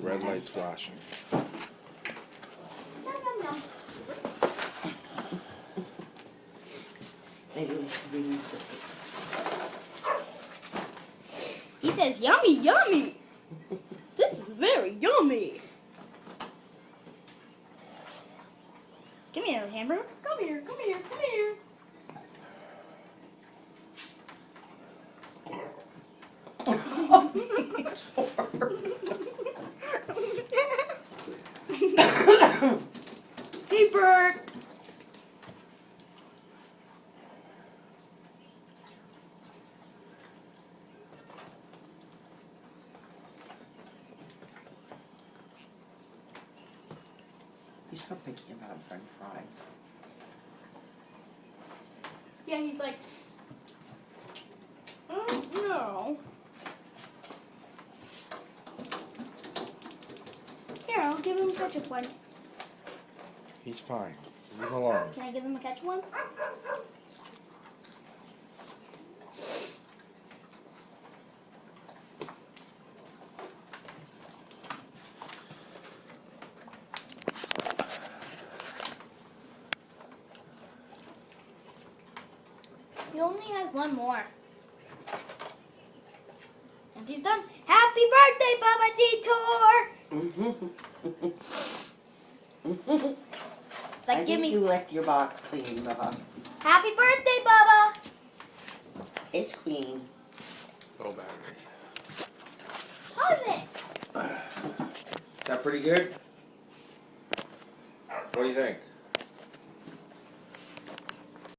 Red light's flashing. Nom, nom, nom. Maybe we should remove the paper. He says, yummy, yummy. This is very yummy. Come here, hamburger. Come here, come here, come here. Hey, Bert. He's so picky about French fries. Yeah, he's like, no. Here, I'll give him a ketchup one. He's fine. Leave him alone. Can I give him a ketchup one? He only has one more. And he's done. Happy birthday, Bubba Detour! It's like, I give think me. you left your box clean, Bubba. Happy birthday, Bubba! It's clean. Low battery. How's it? Is that pretty good? What do you think?